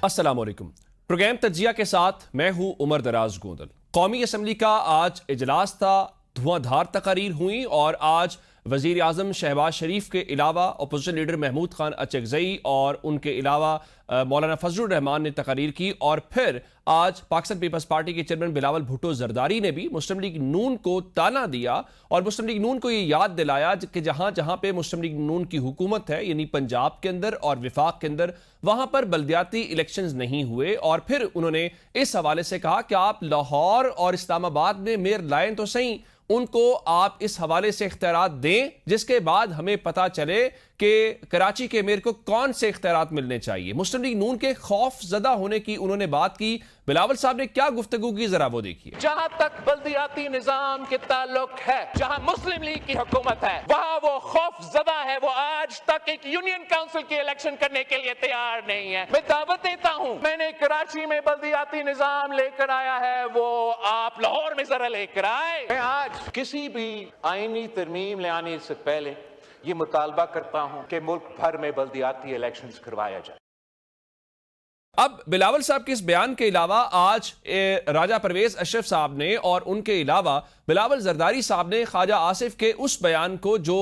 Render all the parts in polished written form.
अस्सलाम वालेकुम। प्रोग्राम तज्जिया के साथ मैं हूं उमर दराज गोंदल। कौमी असम्बली का आज इजलास था, धुआंधार तकारीर हुई और आज वजीर आजम शहबाज शरीफ के अलावा अपोजिशन लीडर महमूद खान अचकजई और उनके अलावा मौलाना फजलुर रहमान ने तकारीर की। और फिर आज पाकिस्तान पीपल्स पार्टी के चेयरमैन बिलावल भुट्टो जरदारी ने भी मुस्लिम लीग नून को ताना दिया और मुस्लिम लीग नून को ये याद दिलाया कि जहां जहां पे मुस्लिम लीग नून की हुकूमत है, यानी पंजाब के अंदर और विफाक के अंदर, वहां पर बल्दियाती इलेक्शंस नहीं हुए। और फिर उन्होंने इस हवाले से कहा कि आप लाहौर और इस्लामाबाद में मेयर लाएं तो सही, उनको आप इस हवाले से इख्तियारात दें जिसके बाद हमें पता चले कि कराची के मेयर को कौन से इख्तियारात मिलने चाहिए। मुस्लिम लीग नून के खौफ ज़दा होने की उन्होंने बात की। बिलावल साहब ने क्या गुफ्तगू की, जरा वो देखिए। जहां तक बल्दियाती निजाम के ताल्लुक है, जहां मुस्लिम लीग की हुकूमत है, वहां वो खौफ ज़दा है। वो आज तक एक यूनियन काउंसिल की इलेक्शन करने के लिए तैयार नहीं है। मैं दावत देता हूं, मैंने कराची में बल्दियाती निजाम लेकर आया है, वो आप लाहौर में जरा लेकर आए। मैं आज किसी भी आईनी तरमीम ले आने से पहले ये मुतालबा करता हूं कि मुल्क भर में बल्दियाती इलेक्शंस करवाया जाए। अब बिलावल साहब के इस बयान के अलावा आज राजा परवेज अशरफ साहब ने और उनके अलावा बिलावल जरदारी साहब ने ख्वाजा आसिफ के उस बयान को जो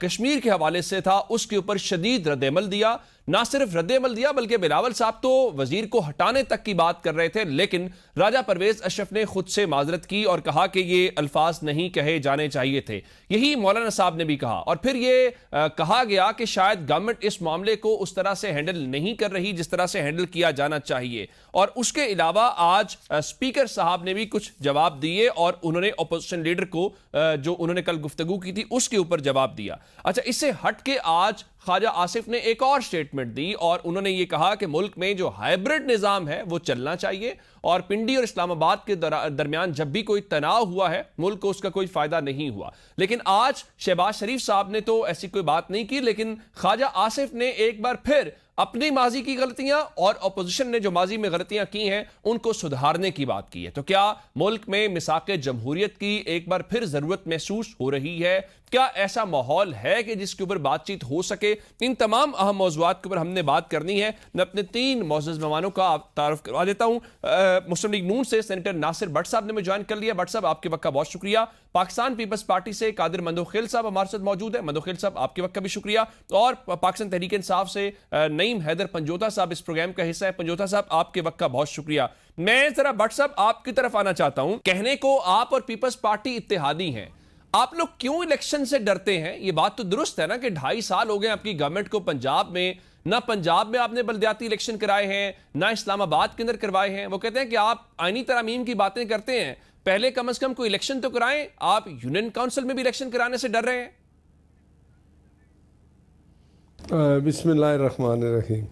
कश्मीर के हवाले से था उसके ऊपर शदीद रद्द-ए-अमल दिया। ना सिर्फ रद्द-ए-अमल दिया बल्कि बिलावल साहब तो वजीर को हटाने तक की बात कर रहे थे, लेकिन राजा परवेज अशरफ ने खुद से माजरत की और कहा कि ये अल्फाज नहीं कहे जाने चाहिए थे। यही मौलाना साहब ने भी कहा और फिर ये कहा गया कि शायद गवर्नमेंट इस मामले को उस तरह से हैंडल नहीं कर रही जिस तरह से हैंडल किया जाना चाहिए। और उसके अलावा आज स्पीकर साहब ने भी कुछ जवाब दिए और उन्होंने अपोजिशन लीडर को जो उन्होंने कल गुफ्तगू की थी उसके ऊपर जवाब दिया। अच्छा, इससे हट के आज ख्वाजा आसिफ ने एक और स्टेटमेंट दी और उन्होंने ये कहा कि मुल्क में जो हाइब्रिड निजाम है वो चलना चाहिए और पिंडी और इस्लामाबाद के दरमियान जब भी कोई तनाव हुआ है मुल्क को उसका कोई फायदा नहीं हुआ। लेकिन आज शहबाज शरीफ साहब ने तो ऐसी कोई बात नहीं की, लेकिन ख्वाजा आसिफ ने एक बार फिर अपनी माजी की गलतियां और अपोजिशन ने जो माजी में गलतियां की हैं उनको सुधारने की बात की है। तो क्या मुल्क में मिसाक़े जमहूरियत की एक बार फिर जरूरत महसूस हो रही है? क्या ऐसा माहौल है कि जिसके ऊपर बातचीत हो सके? इन तमाम अहम मौज़ूआत के ऊपर हमने बात करनी है। मैं अपने 3 मोअज़्ज़ज़ मेहमानों का तारुफ करवा देता हूं। मुस्लिम लीग नून से सेनेटर नासिर भट्ट साहब ने मुझे ज्वाइन कर लिया। भट्ट साहब, आपके वक्त का बहुत शुक्रिया। पाकिस्तान पीपल्स पार्टी से कादिर मंदोखिल साहब हमारे साथ मौजूद है। मंदोखिल साहब, आपके वक्त का भी शुक्रिया। और पाकिस्तान तहरीक इंसाफ से नईम हैदर पंजोता साहब इस प्रोग्राम का हिस्सा है। पंजोता साहब, आपके वक्त का बहुत शुक्रिया। मैं जरा भट्ट साहब आपकी तरफ आना चाहता हूं। कहने को आप और पीपल्स पार्टी इत्तेहादी हैं, आप लोग क्यों इलेक्शन से डरते हैं? ये बात तो दुरुस्त है ना कि 2.5 साल हो गए आपकी गवर्नमेंट को पंजाब में, ना पंजाब में आपने बल्दियाती इलेक्शन कराए हैं ना इस्लामाबाद के अंदर करवाए हैं। वो कहते हैं कि आप आईनी तरामीम की बातें करते हैं, पहले कम से कम कोई इलेक्शन तो कराएं। आप यूनियन काउंसिल में भी इलेक्शन कराने से डर रहे हैं। बिस्मिल्लाहिर्रहमानिर्रहीम।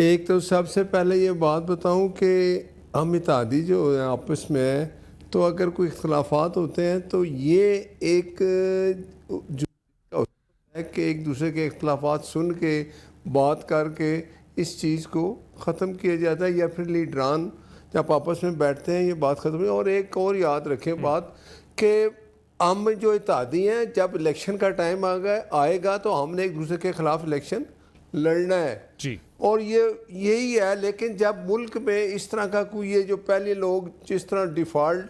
एक तो सबसे पहले ये बात बताऊं कि हम इत्तेहादी जो है आपस में, तो अगर कोई इख्तलाफात होते हैं तो ये एक जो है कि एक दूसरे के इख्तलाफात सुन के बात करके इस चीज़ को ख़त्म किया जाता है, या फिर लीडरान जब आपस में बैठते हैं ये बात ख़त्म है। और एक और याद रखें बात कि हम जो इत्तेहादी हैं, जब इलेक्शन का टाइम आएगा तो हमने एक दूसरे के ख़िलाफ़ इलेक्शन लड़ना है जी, और यही है। लेकिन जब मुल्क में इस तरह का कोई, ये जो पहले लोग जिस तरह डिफ़ॉल्ट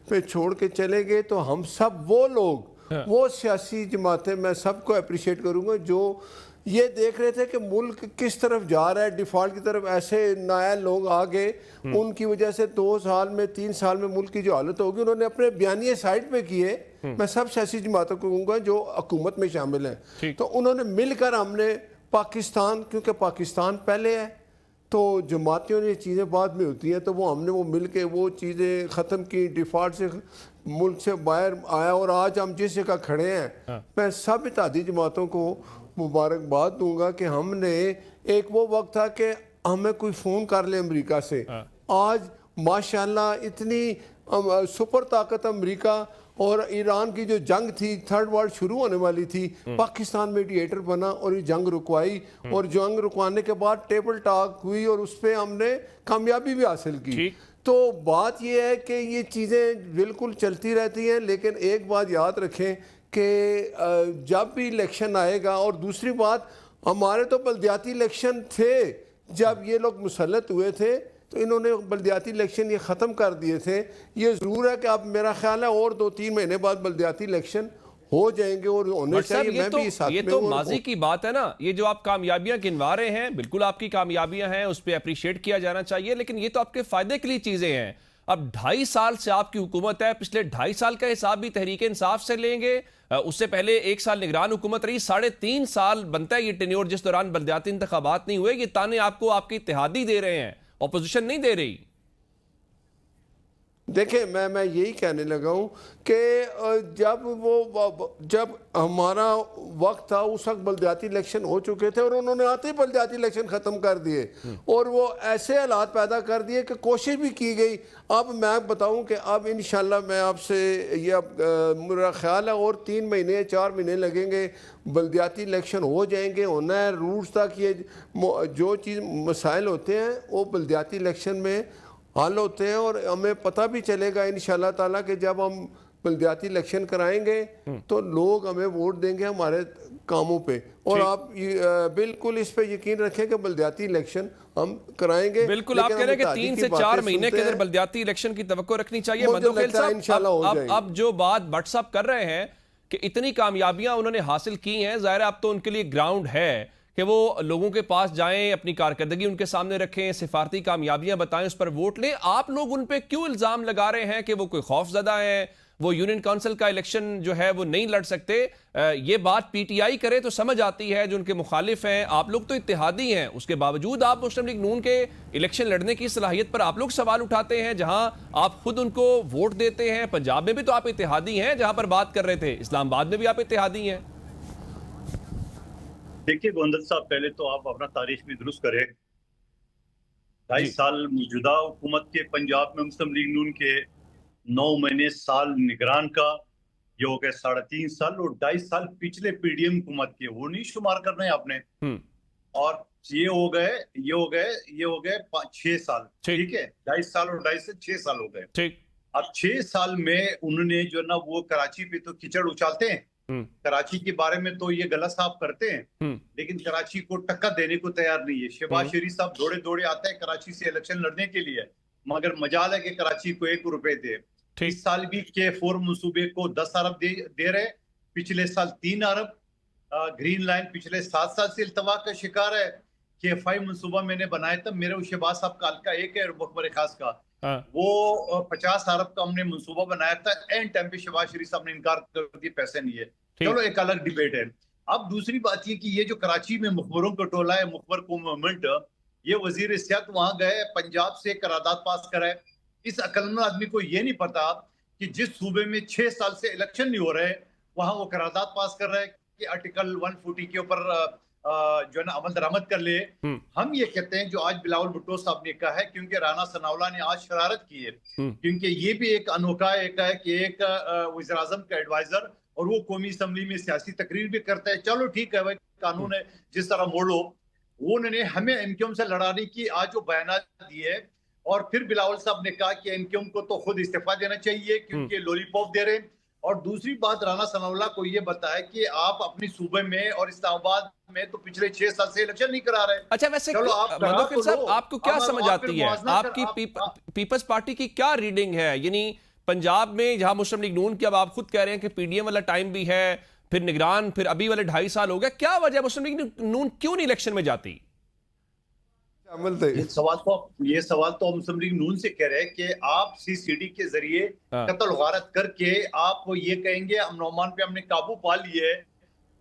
पे छोड़ के चले गए, तो हम सब वो लोग, वो सियासी जमातें, मैं सबको अप्रिशिएट करूँगा जो ये देख रहे थे कि मुल्क किस तरफ जा रहा है, डिफ़ॉल्ट की तरफ। ऐसे नया लोग आ गए, उनकी वजह से 2 साल में 3 साल में मुल्क की जो हालत होगी, उन्होंने अपने बयानिए साइड पे किए। मैं सब सियासी जमातों को कहूँगा जो हुकूमत में शामिल हैं, तो उन्होंने मिलकर हमने पाकिस्तान, क्योंकि पाकिस्तान पहले है तो जमातियों ने चीज़ें बाद में होती हैं, तो वो हमने वो मिल के वो चीज़ें ख़त्म की, डिफ़ॉल्ट से मुल्क से बाहर आया और आज हम जिस जगह खड़े हैं। मैं सब इत्तेहादी जमातों को मुबारकबाद दूंगा कि हमने, एक वो वक्त था कि हमें कोई फ़ोन कर ले अमेरिका से, आज माशाल्लाह इतनी सुपर ताकत अमेरिका और ईरान की जो जंग थी, थर्ड वर्ल्ड शुरू होने वाली थी, पाकिस्तान मीडिएटर बना और ये जंग रुकवाई, और जंग रुकवाने के बाद टेबल टॉक हुई और उस पर हमने कामयाबी भी हासिल की। तो बात ये है कि ये चीज़ें बिल्कुल चलती रहती हैं, लेकिन एक बात याद रखें कि जब भी इलेक्शन आएगा, और दूसरी बात, हमारे तो बल्दियाती इलेक्शन थे जब ये लोग मुसल्लत हुए थे तो इन्होंने बल्दियाती इलेक्शन ये ख़त्म कर दिए थे। ये ज़रूर है कि अब मेरा ख्याल है और 2-3 महीने बाद बल्दियाती इलेक्शन हो जाएंगे और होने चाहिए। मैं भी इस ये तो माजी की बात है ना। ये जो आप कामयाबियां गिनवा रहे हैं, बिल्कुल आपकी कामयाबियां हैं, उस पर अप्रिशिएट किया जाना चाहिए, लेकिन ये तो आपके फायदे के लिए चीजें हैं। अब 2.5 साल से आपकी हुकूमत है, पिछले 2.5 साल का हिसाब भी तहरीक इंसाफ से लेंगे। उससे पहले 1 साल निगरान हुकूमत रही, 3.5 साल बनता है ये टेन्योर जिस दौरान बल्दियाती इंतखाबात नहीं हुए। ये ताने आपको आपके इत्तेहादी दे रहे हैं, ऑपोजिशन नहीं दे रही। देखें, मैं यही कहने लगा हूँ कि जब हमारा वक्त था उस वक्त बल्दियाती इलेक्शन हो चुके थे और उन्होंने आते ही बल्दियाती इलेक्शन ख़त्म कर दिए और वो ऐसे हालात पैदा कर दिए कि कोशिश भी की गई। अब मैं बताऊं कि अब इंशाल्लाह मैं आपसे ये मेरा ख्याल है और 3 महीने 4 महीने लगेंगे, बल्दियाती इलेक्शन हो जाएंगे। होना है रूट्स तक, ये जो चीज़ मसाइल होते हैं वो बल्दियाती इलेक्शन में हल होते हैं और हमें पता भी चलेगा इंशाल्लाह ताला कि जब हम बल्दियाती इलेक्शन कराएंगे तो लोग हमें वोट देंगे हमारे कामों पे। और आप बिल्कुल इस पे यकीन रखें कि बल्दियाती इलेक्शन हम कराएंगे। बिल्कुल, आप कह रहे हैं कि 3 से 4 महीने के अंदर बल्दियाती इलेक्शन की तवक्को रखनी चाहिए। अब जो बात व्हाट्सअप कर रहे हैं कि इतनी कामयाबियां उन्होंने हासिल की हैं, जाहिर है अब तो उनके लिए ग्राउंड है कि वो लोगों के पास जाएं, अपनी कारकर्दगी उनके सामने रखें, सिफारती कामयाबियां बताएं, उस पर वोट लें। आप लोग उन पे क्यों इल्जाम लगा रहे हैं कि वो कोई खौफजदा है, वो यूनियन काउंसिल का इलेक्शन जो है वो नहीं लड़ सकते? ये बात पीटीआई करे तो समझ आती है, जो उनके मुखालिफ हैं। आप लोग तो इत्तेहादी हैं, उसके बावजूद आप मुस्लिम लीग नून के इलेक्शन लड़ने की सलाहियत पर आप लोग सवाल उठाते हैं, जहां आप खुद उनको वोट देते हैं। पंजाब में भी तो आप इत्तेहादी हैं, जहां पर बात कर रहे थे, इस्लामाबाद में भी आप इत्तेहादी हैं। देखिए गोंदल साहब, पहले तो आप अपना तारीख भी दुरुस्त करें। 2.5 साल मौजूदा हुकूमत के पंजाब में मुस्लिम लीग नून के, 9 महीने साल निगरान का, ये हो गए 3.5 साल, और 2.5 साल पिछले पीडीएम हुकूमत के, वो नहीं शुमार करना है आपने। और ये हो गए 6 साल। ठीक है, 2.5 साल और 2.5 से 6 साल हो गए। अब 6 साल में उन्होंने जो ना वो कराची पे तो कीचड़ उछालते हैं, कराची के बारे में तो ये गलत साफ करते हैं, लेकिन कराची को टक्कर देने को तैयार नहीं है। शहबाज शरीफ साहब दौड़े दौड़े आते हैं कराची से इलेक्शन लड़ने के लिए, मगर मजाल है कि कराची को 1 रुपए दे। इस साल भी K4 मंसूबे को 10 अरब दे रहे, पिछले साल 3 अरब। ग्रीन लाइन पिछले 7 साल से इल्तवा का शिकार है। K5 मंसूबा मैंने बनाया था, मेरे शहबाज साहब का हल्का एक है मकबर खास का, वो 50 अरब का हमने मंसूबा बनाया था। एंड टाइम पे शहबाज शरीफ साहब ने इनकार कर दिया, पैसे नहीं है। चलो एक अलग डिबेट है। अब दूसरी बात ये कि ये जो कराची में मुखबरों का टोला है, मुखबर को मूवमेंट, ये वजीर सियाहत वहां गए, पंजाब से करारदाद पास कराए। इस अक्लमंद आदमी को ये नहीं पता कि जिस सूबे में 6 साल से इलेक्शन नहीं हो रहे, वहां वो करारदाद पास कर रहे हैं कि आर्टिकल 140 के ऊपर जो है ना अमल दरामद कर ले। हम ये कहते हैं जो आज बिलावल भुट्टो साहब ने कहा है, क्योंकि राना सनाउल्लाह ने आज शरारत की है, क्योंकि ये भी एक अनोखा एक है कि एक वज़ीर आज़म का एडवाइजर और वो कौमी असम्बली में सियासी तकरीर भी करता है। चलो ठीक है भाई, कानून है, जिस तरह मोड़ो। वो उन्होंने हमें एमक्यूएम से लड़ाने की आज जो बयान दिए, और फिर बिलावल साहब ने कहा कि एमक्यूएम को तो खुद इस्तीफा देना चाहिए क्योंकि लॉलीपॉप दे रहे। और दूसरी बात, राना सनाउल्लाह को ये बताया कि आप अपनी सूबे में और इस्लामाबाद में तो पिछले 6 साल से इलेक्शन नहीं करा रहे। अच्छा, वैसे मंदोकिल साहब, आपको क्या समझ आती है, आपकी पीपल्स पार्टी की क्या रीडिंग है? यानी पंजाब में जहां मुस्लिम लीग नून की, अब आप खुद कह रहे हैं कि पीडीएम वाला टाइम भी है, फिर निगरान, फिर अभी वाले 2.5 साल हो गया, क्या वजह मुस्लिम लीग नून क्यों नहीं इलेक्शन में जाती? ये सवाल तो मुस्लिम लीग नून से कह रहे हैं कि आप सीसीडी के जरिए कत्ल गारत करके आप ये कहेंगे अमन ओमान पे हमने काबू पा लिए,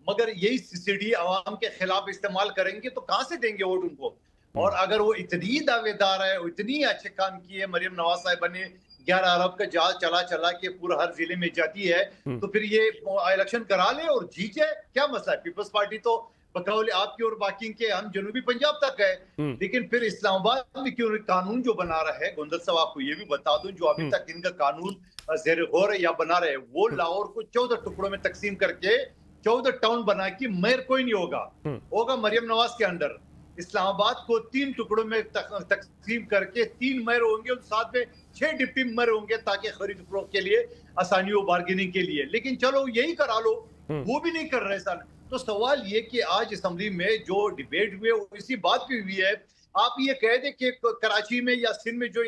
मगर यही सीसीडी आवाम के खिलाफ इस्तेमाल करेंगे तो कहां से देंगे वोट उनको? और अगर वो इतनी दावेदार है, इतनी अच्छे काम किए, मरियम नवाज साहिबा ने 11 अरब का जहाज चला के पूरा हर जिले में जाती है, तो फिर ये इलेक्शन करा ले और जीत जाए, क्या मसला है? पीपल्स पार्टी तो बकौल आपकी और बाकी के हम जनूबी पंजाब तक है, लेकिन फिर इस्लामाबाद में क्यों कानून जो बना रहा है? गोंदल साहब, आपको ये भी बता दूं, जो अभी तक इनका कानून ज़ेर गौर या बना रहे, वो लाहौर को 14 टुकड़ों में तकसीम करके 14 टाउन बना के मेयर कोई नहीं होगा मरियम नवाज के अंडर। इस्लामाबाद को 3 टुकड़ों में तकसीम करके 3 मेयर होंगे और साथ में 6 डिप्टी मेयर होंगे, ताकि खरीद फरोख्त के लिए आसानी हो, बार्गेनिंग के लिए। लेकिन चलो यही करा लो, वो भी नहीं कर रहे सर। तो सवाल ये कि आज असेंबली में जो डिबेट हुए वो इसी बात पे हुई है आप ये कह दें कि कराची में या सिंध में जो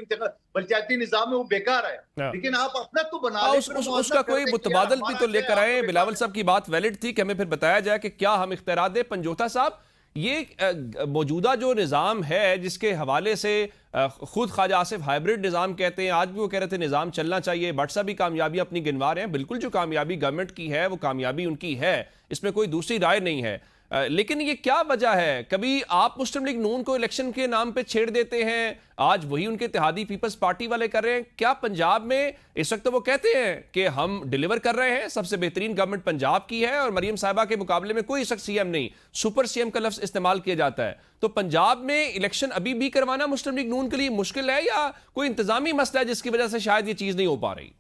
बलदियाती निजाम है वो बेकार है, लेकिन आप अपना तो बना लें, उसका कोई मुतबादल भी तो लेकर आए। बिलावल साहब की बात वैलिड थी कि हमें फिर बताया जाए कि क्या हम इख्तियार दें। पंजोता साहब, ये मौजूदा जो निज़ाम है जिसके हवाले से खुद ख्वाजा आसिफ हाइब्रिड निज़ाम कहते हैं, आज भी वो कह रहे थे निज़ाम चलना चाहिए, बट साहब भी कामयाबी अपनी गिनवा रहे हैं। बिल्कुल जो कामयाबी गवर्नमेंट की है वो कामयाबी उनकी है, इसमें कोई दूसरी राय नहीं है। लेकिन ये क्या वजह है, कभी आप मुस्लिम लीग नून को इलेक्शन के नाम पे छेड़ देते हैं, आज वही उनके इत्तेहादी पीपल्स पार्टी वाले कर रहे हैं। क्या पंजाब में इस वक्त तो वो कहते हैं कि हम डिलीवर कर रहे हैं, सबसे बेहतरीन गवर्नमेंट पंजाब की है और मरियम साहिबा के मुकाबले में कोई शख्स सीएम नहीं, सुपर सीएम का लफ्ज इस्तेमाल किया जाता है। तो पंजाब में इलेक्शन अभी भी करवाना मुस्लिम लीग नून के लिए मुश्किल है या कोई इंतजामी मसला है जिसकी वजह से शायद ये चीज नहीं हो पा रही?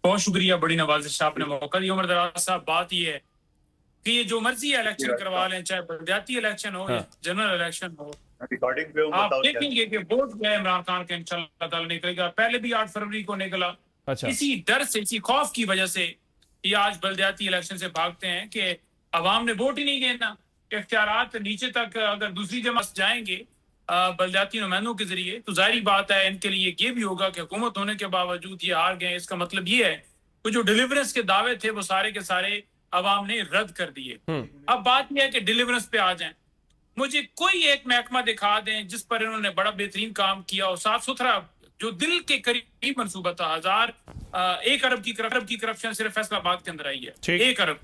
बहुत शुक्रिया, बड़ी नवाजिश आपने मौका दिया। उमर दराज साहब, बात यह है कि ये जो मर्जी इलेक्शन करवा लें, चाहे बलदियाती इलेक्शन हो या जनरल इलेक्शन हो, आप देखेंगे कि वोट जो है इमरान खान का इंशाअल्लाह ताला निकलेगा। पहले भी 8 फरवरी को निकला। अच्छा। इसी डर से, इसी खौफ की वजह से ये आज बलदियाती इलेक्शन से भागते हैं कि अवाम ने वोट ही नहीं देना। इख्तियारात नीचे तक अगर दूसरी जमात जाएंगे बलदियाती नुमाइंदों के जरिए, तो जाहिर बात है इनके लिए ये भी होगा कि हुकूमत होने के बावजूद ये हार गए। इसका मतलब ये है कि जो डिलीवरेंस के दावे थे वो सारे के सारे अवाम ने रद्द कर दिए। अब बात यह है कि डिलीवरेंस पे आ जाएं। मुझे कोई एक महकमा दिखा दें जिस पर इन्होंने बड़ा बेहतरीन काम किया और साफ सुथरा, जो दिल के करीब मंसूबा था। 1 अरब की करप्शन सिर्फ फैसलाबाद के अंदर आई है, 1 अरब,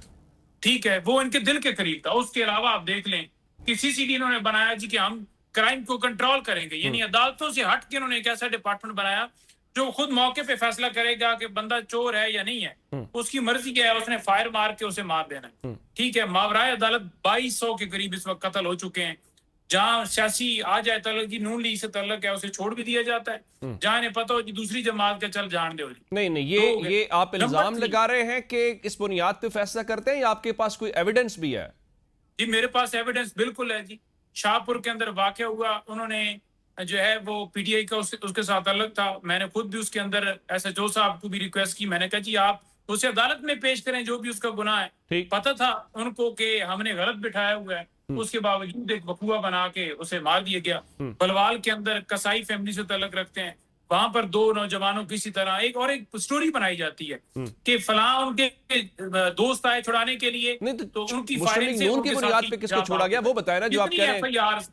ठीक है, वो इनके दिल के करीब था। उसके अलावा आप देख लें कि सीसीडी इन्होंने बनाया जी कि हम क्राइम को कंट्रोल करेंगे, यानी अदालतों से हट के इन्होंने एक ऐसा डिपार्टमेंट बनाया जो खुद मौके पे फैसला करेगा कि बंदा चोर है या नहीं है। उसकी मर्जी क्या है, उसने फायर मार के उसे मार देना है, ठीक है। मावराए अदालत 2200 के करीब इस वक्त कत्ल हो चुके हैं। जहां सियासी आ जाए तलक की नून लीग से तलक है, उसे छोड़ भी दिया जाता है। जहां इन्हें पता हो कि दूसरी जमात का चल जान दो। नहीं, ये आप इल्जाम लगा रहे हैं कि इस बुनियाद पे फैसला करते हैं या आपके पास कोई एविडेंस भी है? जी मेरे पास एविडेंस बिल्कुल है जी। शाहपुर के अंदर वाकया हुआ, उन्होंने जो है वो पीटीआई का उसके साथ अलग था। मैंने खुद भी उसके अंदर SHO साहब को भी रिक्वेस्ट की, मैंने कहा जी आप उसे अदालत में पेश करें जो भी उसका गुनाह है। पता था उनको कि हमने गलत बिठाया हुआ है, उसके बावजूद एक बकुआ बना के उसे मार दिया गया। बलवाल के अंदर कसाई फैमिली से तलक रखते हैं, वहां पर 2 नौजवानों की इसी तरह एक स्टोरी बनाई जाती है कि फलां उनके दोस्त आए छुड़ाने के लिए, तो उनकी फायरिंग से उनकी बुनियाद पे किसको छोड़ा गया वो बताया ना जो आप कह रहे हैं।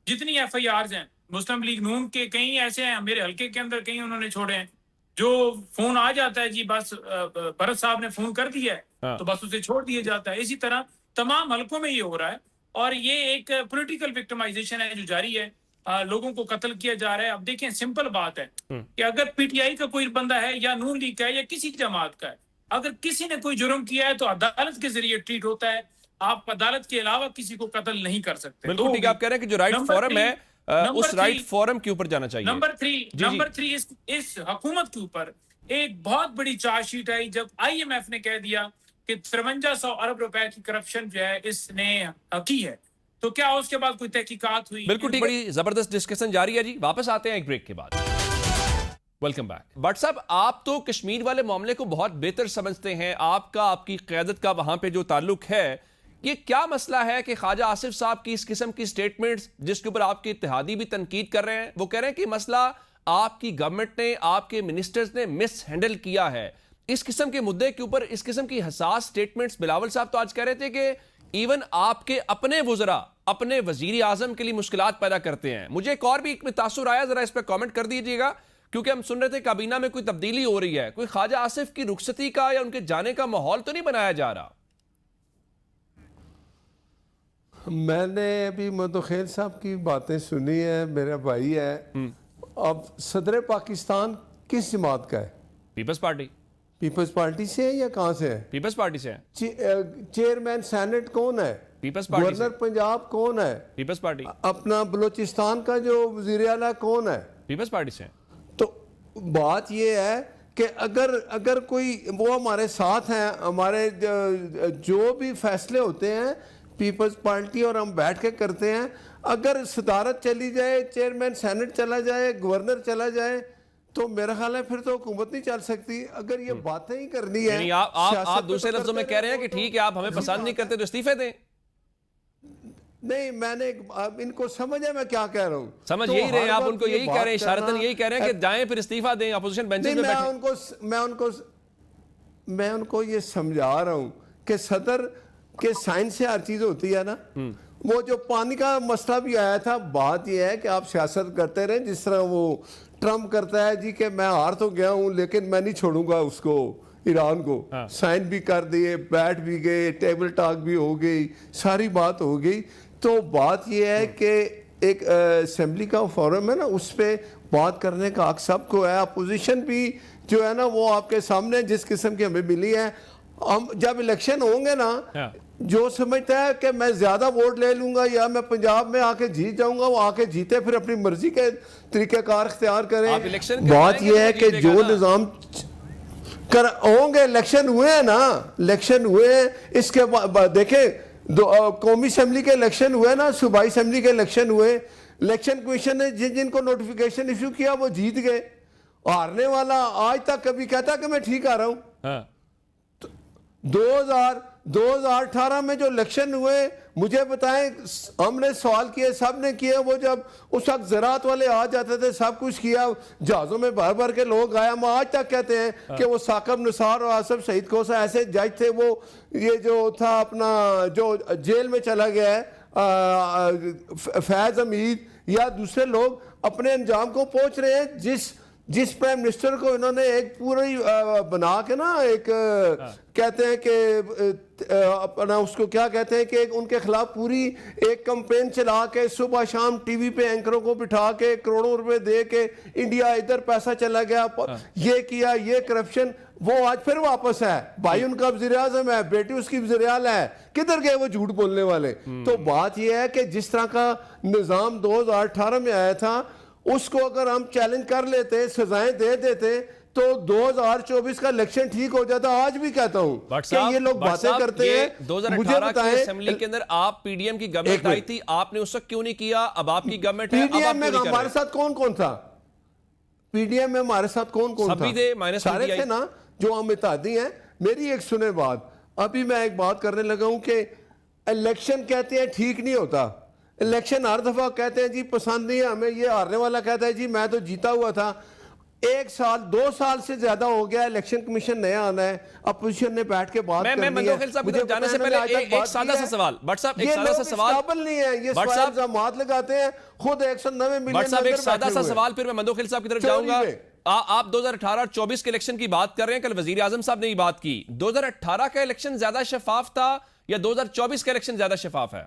जितनी FIRs हैं मुस्लिम लीग नून के कई ऐसे हैं, मेरे हल्के के अंदर कई उन्होंने छोड़े हैं, जो फोन आ जाता है जी बस भरत साहब ने फोन कर दिया है तो बस उसे छोड़ दिया जाता है। इसी तरह तमाम हल्कों में ये हो रहा है और ये एक पॉलिटिकल विक्टिमाइजेशन है जो जारी है। लोगों को कत्ल किया जा रहा है। अब देखें, सिंपल बात है कि अगर PTI का कोई बंदा है या नून लीग का है या किसी जमात का है, अगर किसी ने कोई जुर्म किया है तो अदालत के जरिए ट्रीट होता है। आप अदालत के अलावा किसी को कत्ल नहीं कर सकते। बिल्कुल ठीक है, आप कह रहे हैं कि जो राइट फोरम है उस राइट फोरम के ऊपर जाना चाहिए। नंबर 3 इस हुकूमत के ऊपर एक बहुत बड़ी चार्जशीट आई जब IMF ने कह दिया कि 5300 अरब रुपए की करप्शन जो है इसने की है, तो क्या उसके बाद कोई तहकीकात हुई? बिल्कुल ठीक, बड़ी जबरदस्त डिस्कशन जारी है जी। वापस आते हैं एक ब्रेक के बाद। Welcome back. बट साहब, आप तो कश्मीर वाले मामले को बहुत बेहतर समझते हैं, आपकी क़यादत का वहां पे जो ताल्लुक है, ये क्या मसला है कि ख्वाजा आसिफ साहब की इस किस्म की स्टेटमेंट्स जिसके ऊपर आपके इत्तेहादी भी तनकीद कर रहे हैं, वो कह रहे हैं कि मसला आपकी गवर्नमेंट ने, आपके मिनिस्टर्स ने मिस हैंडल किया है। इस किस्म के मुद्दे के ऊपर इस किस्म की हसास स्टेटमेंट्स बिलावल साहब तो आज कह रहे थे कि इवन आपके अपने वुज़रा अपने वजीर आजम के लिए मुश्किलात पैदा करते हैं। मुझे एक और भी एक तासुर आया, जरा इस पर कॉमेंट कर दीजिएगा, क्योंकि हम सुन रहे थे काबीना में कोई तब्दीली हो रही है, कोई ख्वाजा आसिफ की रुखसती का या उनके जाने का माहौल तो नहीं बनाया जा रहा? मैंने अभी मुदखेल साहब की बातें सुनी है, मेरा भाई है। अब सदर पाकिस्तान किस जमात का है? पीपल्स पार्टी। पीपल्स पार्टी से है या कहाँ से है? पीपल्स पार्टी से है। चेयरमैन सेनेट कौन है? पीपल्स पार्टी। गवर्नर पंजाब कौन है? पीपल्स पार्टी। अपना बलूचिस्तान का जो वजीर आला कौन है? पीपल्स पार्टी से। तो बात ये है कि अगर कोई वो हमारे साथ हैं, हमारे जो भी फैसले होते हैं पीपल्स पार्टी और हम बैठ के करते हैं। अगर सदारत चली जाए, चेयरमैन सेनेट चला जाए, गवर्नर चला जाए, तो मेरा ख्याल है फिर तो हुकूमत नहीं चल सकती। अगर ये बातें ही करनी है, आप दूसरे लफ्जों में कह रहे हैं कि ठीक है आप हमें पसंद नहीं करते तो इस्तीफे दें। नहीं, मैंने अब इनको समझ है मैं क्या कह रहा हूँ। समझ तो यही रहे हैं हर आप, वक्त उनको ये यही कह बात रहे हैं, इशारतन करना- यही कह रहे हैं कि जाएं फिर इस्तीफा दें, अपोजिशन बेंचेस नहीं, पे बैठे। मैं उनको ये समझा रहा हूँ कि सदर के साइंस से हर चीज होती है ना। वो जो पानी का मसला भी आया था, बात ये है कि आप सियासत करते रहें, जिस तरह वो ट्रम्प करता है जी कि मैं हार तो गया हूँ लेकिन मैं नहीं छोड़ूंगा उसको, ईरान को। हाँ। साइन भी कर दिए, बैठ भी गए, टेबल टॉक भी हो गई, सारी बात हो गई। तो बात ये है कि एक असेंबली का फोरम है ना, उस पर बात करने का हक सबको है। अपोजिशन भी जो है ना वो आपके सामने जिस किस्म की हमें मिली है, हम जब इलेक्शन होंगे ना, हाँ। जो समझता है कि मैं ज्यादा वोट ले लूंगा या मैं पंजाब में आके जीत जाऊंगा, वो आके जीते, फिर अपनी मर्जी के तरीकेकार इख्तियार आप करें। इलेक्शन बात करवाएंगे यह है तो कि जीतेगा जो ना। निजाम कर होंगे, इलेक्शन हुए हैं ना, इलेक्शन हुए हैं, इसके बाद देखें कौमी असेंबली के इलेक्शन हुए ना, सूबाई असेंबली के इलेक्शन हुए, इलेक्शन कमीशन ने जिन जिनको नोटिफिकेशन इशू किया वो जीत गए। हारने वाला आज तक कभी कहता कि मैं ठीक आ रहा हूं। हाँ। 2018 में जो इलेक्शन हुए, मुझे बताएं, हमने सवाल किए, सब ने किए। वो जब उस वक्त ज़राअत वाले आ जाते थे, सब कुछ किया, जहाज़ों में भर भर के लोग आए। हम आज तक कहते हैं कि वो साकब निसार और आसफ सईद खोसा ऐसे जज थे। वो ये जो था अपना जो जेल में चला गया है फैज़ हमीद या दूसरे लोग, अपने अंजाम को पहुंच रहे हैं। जिस प्राइम मिनिस्टर को इन्होंने एक पूरी बना के ना, एक कहते हैं कि अपना उसको क्या कहते हैं कि उनके खिलाफ पूरी एक कैंपेन चला के सुबह शाम टीवी पे एंकरों को बिठा के करोड़ों रुपए दे के इंडिया इधर पैसा चला गया, ये किया, ये करप्शन, वो आज फिर वापस है। भाई उनका वज़ीर आज़म है, बेटी उसकी वज़ीर आला है, किधर गए वो झूठ बोलने वाले। तो बात यह है कि जिस तरह का निज़ाम 2018 में आया था, उसको अगर हम चैलेंज कर लेते, सजाएं दे देते, तो 2024 का इलेक्शन ठीक हो जाता। आज भी कहता हूं कि ये लोग बातें करते हैं। 2018 की असेंबली के अंदर आप पीडीएम की गवर्नमेंट आई थी, आपने उस वक्त क्यों नहीं किया? अब आपकी गवर्नमेंट है, अब आप पीडीएम में क्यों नहीं कर हमारे रहे? साथ कौन कौन था? पीडीएम में हमारे साथ कौन कौन सभी था? थे, माइनस सारे PDI। थे ना, जो हम इत्तेहादी हैं। मेरी एक सुने बात, अभी मैं एक बात करने लगा हूं कि इलेक्शन कहते हैं ठीक नहीं होता। इलेक्शन हर दफा कहते हैं जी पसंद नहीं है हमें, ये हारने वाला कहता है जी मैं तो जीता हुआ था। 1 साल 2 साल से ज्यादा हो गया, इलेक्शन कमीशन नया आना है, अपोजिशन ने बैठ के बात करनी है। मैं मंदोखिल साहब की तरफ जाने से पहले एक सादा सा सवाल, भट्ट साहब, एक सादा सा सवाल। काबिल नहीं है ये भट्ट साहब, इल्जामात लगाते हैं, खुद 190 मिलियन भट्ट साहब एक अंदर सादा बैठे सा हुए हैं। सवाल, फिर मैं मंदोखिल साहब की तरफ चोरी जाऊंगा। में। आप 2018 और 24 के इलेक्शन की बात कर रहे हैं, कल वजीर आजम साहब ने ये बात की। 2018 का इलेक्शन ज्यादा शफाफ था या 2024 का इलेक्शन ज्यादा शफाफ है?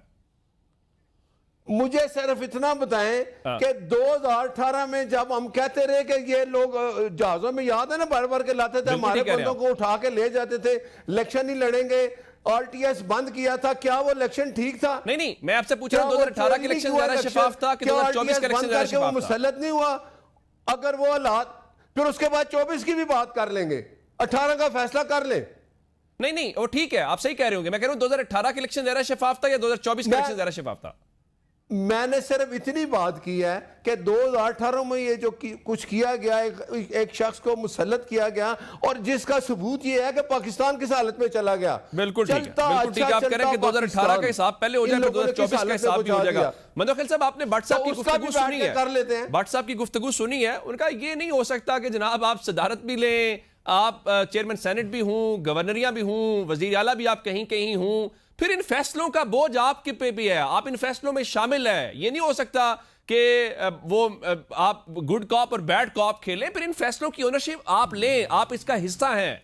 मुझे सिर्फ इतना बताएं कि 2018 में जब हम कहते रहे कि ये लोग जहाजों में, याद है ना, भर भर के लाते थे, बिल्कुल हमारे ठीक कह रहे बंदों को उठा के ले जाते थे, इलेक्शन नहीं लड़ेंगे, आरटीएस बंद किया था, क्या वो इलेक्शन ठीक था? नहीं, मैं आपसे पूछ रहा हूं 2018 का इलेक्शन ज्यादा शफाफ था कि 2024 का इलेक्शन ज्यादा शफाफ था? मुसल्लत नहीं हुआ। अगर वो हालात, फिर उसके बाद 24 की भी बात कर लेंगे, 18 का फैसला कर ले। नहीं, वो ठीक है, आप सही कह रहे होंगे। मैं कह रहा हूं 2018 का इलेक्शन ज्यादा शफाफ था या 2024 का इलेक्शन ज्यादा शफाफ था? मैंने सिर्फ इतनी बात की है कि 2018 में ये जो कुछ किया गया, एक शख्स को मुसल्लत किया गया, और जिसका सबूत ये है कि पाकिस्तान किस हालत में चला गया। बिल्कुल ठीक है, बिल्कुल ठीक है। आप कह रहे हैं कि 2018 का हिसाब पहले हो जाए, फिर 2024 का हिसाब भी हो जाएगा। मंदोखिल साहब, आपने भट्ट साहब की गुफ्तगू सुनी है, कर लेते हैं। भट्ट साहब की गुफ्तगू सुनी है। उनका ये नहीं हो सकता कि जनाब आप सदारत भी लें, आप चेयरमैन सेनेट भी हूं, गवर्नरियां भी हूं, वजीर आला भी आप कहीं कहीं हूं, फिर इन फैसलों का बोझ आपके पे भी है, आप इन फैसलों में शामिल है। ये नहीं हो सकता कि वो आप गुड कॉप और बैड कॉप खेलें, फिर इन फैसलों की ओनरशिप आप लें, आप इसका हिस्सा हैं।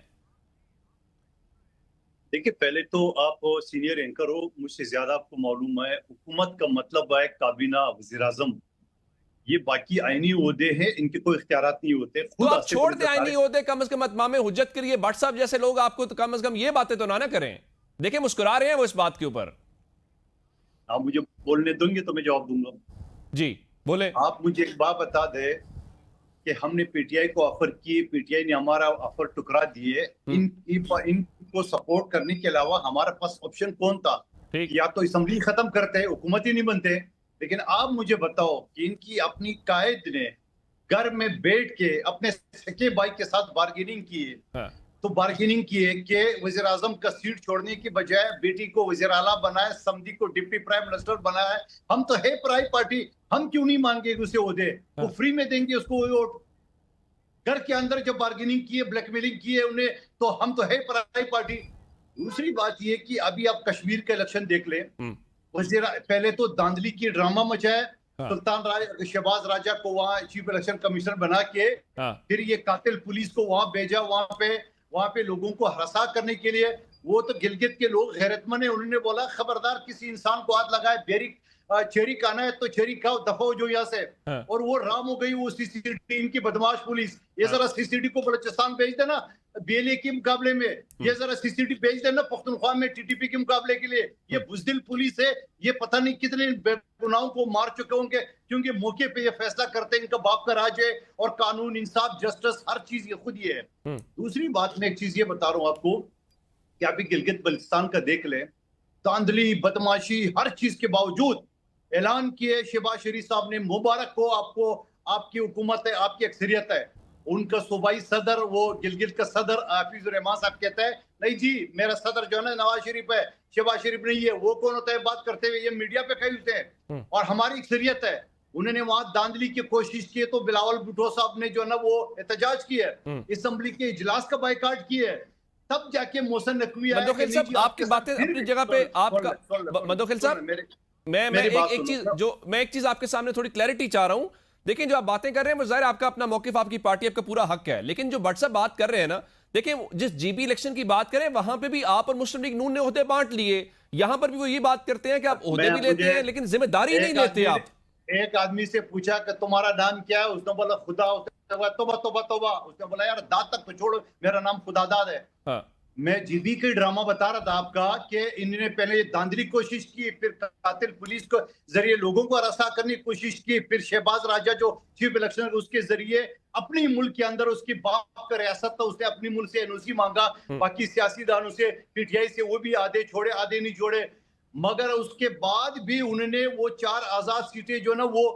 देखिए, पहले तो आप सीनियर एंकर हो, मुझसे ज्यादा आपको मालूम है हुकूमत का मतलब है काबीना, वज़ीर आज़म, ये बाकी आईनी ओहदे हैं, इनके कोई इख्तियारात नहीं होते। तो आप छोड़ दें आईनी ओहदे, कम से कम इत्माम हुज्जत करिए। भट्ट साहब जैसे लोग आपको तो कम से कम ये बातें तो ना करें। देखिए मुस्कुरा रहे हैं वो इस बात के ऊपर। आप मुझे बोलने देंगे तो मैं जवाब दूंगा। जी बोले। आप मुझे एक बात बता दे कि हमने पीटीआई को ऑफर किए, पीटीआई ने हमारा ऑफर टुकरा दिए। इनको सपोर्ट करने के अलावा हमारे पास ऑप्शन कौन था? या तो असेंबली खत्म करते, हुकूमत ही नहीं बनते। लेकिन आप मुझे बताओ कि इनकी अपनी कायद ने घर में बैठ के अपने सके भाई के साथ बार्गेनिंग की है, तो बार्गेनिंग किए कि वजीर आजम का सीट छोड़ने की बजाय बेटी को वजीर आला बनाए, समधी को डिप्टी प्राइम मिनिस्टर बनाया है। हम तो है पराई पार्टी, हम क्यों नहीं मांगे उसे ओहदे? वो फ्री में देंगे उसको वोट। घर के अंदर जब बार्गेनिंग किए, ब्लैकमेलिंग किए उन्हें, तो हम तो है पराई पार्टी। दूसरी बात ये कि अभी आप कश्मीर का इलेक्शन देख लें, पहले तो धांधली की ड्रामा मचाया, शहबाज राजा को वहां चीफ इलेक्शन कमिश्नर बना के, फिर ये कातिल पुलिस को वहां भेजा, वहां पे लोगों को हरासा करने के लिए। वो तो गिलगित के लोग गैरतमंद है, उन्होंने बोला खबरदार किसी इंसान को हाथ लगाए, चेरी खाना है तो चेरी खाओ, दफा हो जो यहाँ से। और वो राम हो गई वो सीसीडी की बदमाश पुलिस। ये जरा सीसीडी को बलूचिस्तान भेज देना बीएलए के मुकाबले में, ये जरा सीसीडी भेज देना पख्तूनख्वा में टीटीपी के मुकाबले के लिए। ये बुजदिल पुलिस है, ये पता नहीं कितने बेगुनाहों को मार चुके होंगे, क्योंकि मौके पे ये फैसला करते हैं, इनका बाप का राज है, और कानून, इंसाफ, जस्टिस, हर चीज ये खुद ये है। दूसरी बात मैं एक चीज ये बता रहा हूँ आपको कि अभी गिलगित बल्तिस्तान का देख ले, धांधली, बदमाशी, हर चीज के बावजूद ऐलान किए शहबाज शरीफ साहब ने, मुबारक हो आपको, आपकी हुकूमत है, आपकी अक्सरियत है। उनका सूबाई सदर, वो गिलगित का सदर हाफिजुर रहमान साहब कहता है नहीं जी मेरा सदर जो है ना नवाज शरीफ है, शहबाज शरीफ नहीं है। वो कौन होता है बात करते हुए? ये मीडिया पे कहे होते हैं, और हमारी अक्सरियत है। उन्होंने वहां धांधली की कोशिश की तो बिलावल भुट्टो साहब ने जो है ना वो एहतजाज किया, असेंबली के इजलास का बाइकाट किया, तब जाके मोहसिन नकवी आया। मदोखिल साहब आपकी बातें अपनी जगह पे, आपका मदोखिल साहब मैं एक चीज आपके सामने थोड़ी क्लैरिटी चाह रहा हूं। देखिए जो आप बातें कर रहे हैं वो जाहिर आपका अपना मौकिफ, आपकी पार्टी, आपका पूरा हक है, लेकिन जो व्हाट्सएप बात कर रहे हैं ना, देखिए जिस जीबी इलेक्शन की बात करें वहां पे भी आप और मुस्लिम लीग नून ने ओहदे बांट लिए, यहां पर भी वो ये बात करते हैं कि आप ओहदे भी लेते हैं लेकिन जिम्मेदारी नहीं लेते आप। एक आदमी से पूछा कि तुम्हारा नाम क्या है, उसने बोला खुदा, उसने बोला तोबा तोबा तोबा, उसने बोला यार दाद तक तो छोड़ो, मेरा नाम खुदादाद है। मैं जीबी के ड्रामा बता रहा था आपका कि इन्होंने पहले धांधली कोशिश की, फिर कातिल पुलिस को जरिए लोगों को हरासा करने की कोशिश की, फिर शहबाज राजा जो चीफ इलेक्शन उसके जरिए अपनी मुल्क के अंदर, उसकी बाप का रियासत था, उसने अपनी मुल्क से एनओसी मांगा, बाकी सियासीदानों से, पीटीआई से, वो भी आधे छोड़े आधे नहीं छोड़े। मगर उसके बाद भी उन्होंने वो 4 आजाद सीटें जो ना वो